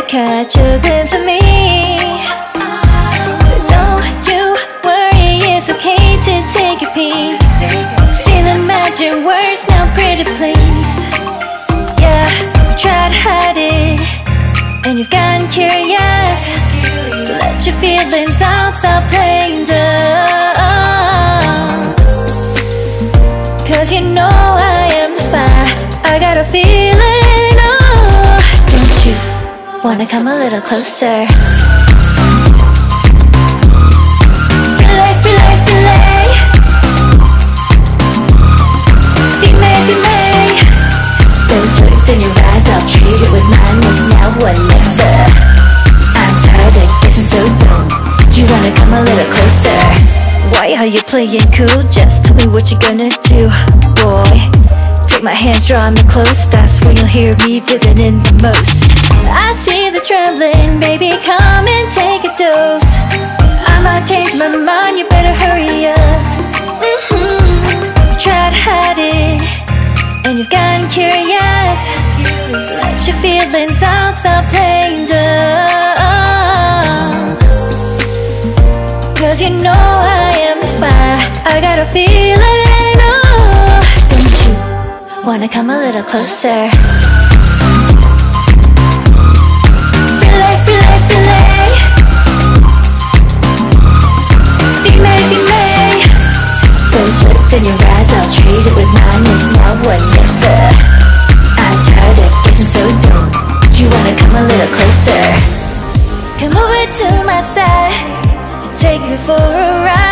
catch a glimpse of me. But don't you worry, it's okay to take a peek. See the magic words now, pretty please. Yeah, you try to hide it, and you've gotten curious. So let your feelings out, stop playing dumb. Cause you know I am the fire, I got a feeling, oh. Don't you wanna come a little closer? Filet, filet, filet. Be made, be made. Those lips in your eyes, I'll treat it with kindness now or never. I'm tired of guessing so dumb. You wanna come a little closer? Why are you playing cool? Just tell me what you're gonna do, boy. Take my hands, draw me close. That's when you'll hear me breathing in the most. I see the trembling, baby, come and take a dose. I might change my mind, you better hurry up. You try to hide it, and you've gotten curious. So let your feelings out, stop playing dumb. Cause you know I am the fire, I got a feeling, oh. Don't you wanna come a little closer? Filet, filet, filet. Be made, be made. Those lips in your eyes, I'll treat it with kindness now or never. I'm tired of guessing so dumb. You wanna come a little closer? Come over to my side, take me for a ride.